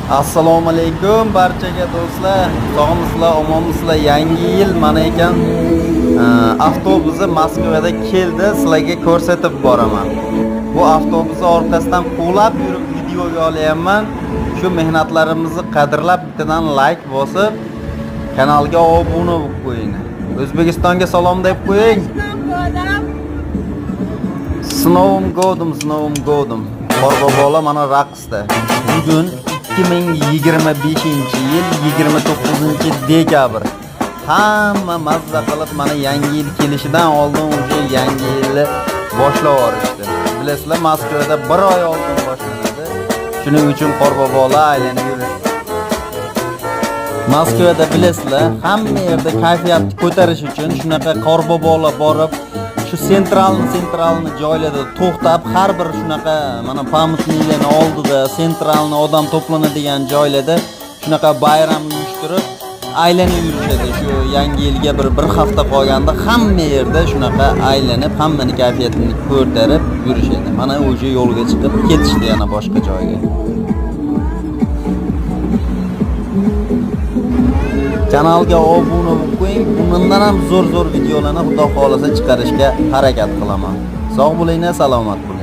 Assalomu alaykum barchaga do'stlar. Sog'misizlar, omonmisizlar? Yangi yil mana ekan avtobusi Moskvada keldi. Sizlarga ko'rsatib boraman. Bu avtobus orqasidan quvlab yurib videoga olyapman. Shu mehnatlarimizni qadrlab bittadan like bosib, kanalga obuna bo'lib qo'ying. O'zbekistonga salom deb qo'ying. Sinovim go'dim. Qorbobolar mana raqsda. Bugun 2025-yil 29-dekabr. Hamma mazza qilib mana yangi yil kelishidan oldin o'sha yangi yilni boshlab yuborishdi. Bilasizlar, Moskvada 1 oy oldin boshlanadi. Shuning uchun qorbobolar aylanib yurishdi. Moskvada bilasizlar, hamma yerda kayfiyatni ko'tarish uchun shunaqa qorbobolar borib, shu sentralni joylarda to'xtab, har bir shunaqa mana pamutnilarning oldida, sentralni odam to'planadigan joylarda shunaqa bayram uyushtirib aylanib yurishadi. Shu yangi yilga bir hafta qolganda hamma yerda shunaqa aylanib, hammani kayfiyatini ko'tarib yurishadi. Mana o'sha yo'lga chiqib ketishdi yana boshqa joyga. Kanalga obuna bo'lib qo'ying. Bundan ham zo'r videolarni Xudo xolasa chiqarishga harakat qilaman. Sog' bo'linglar, salomat bo'ling.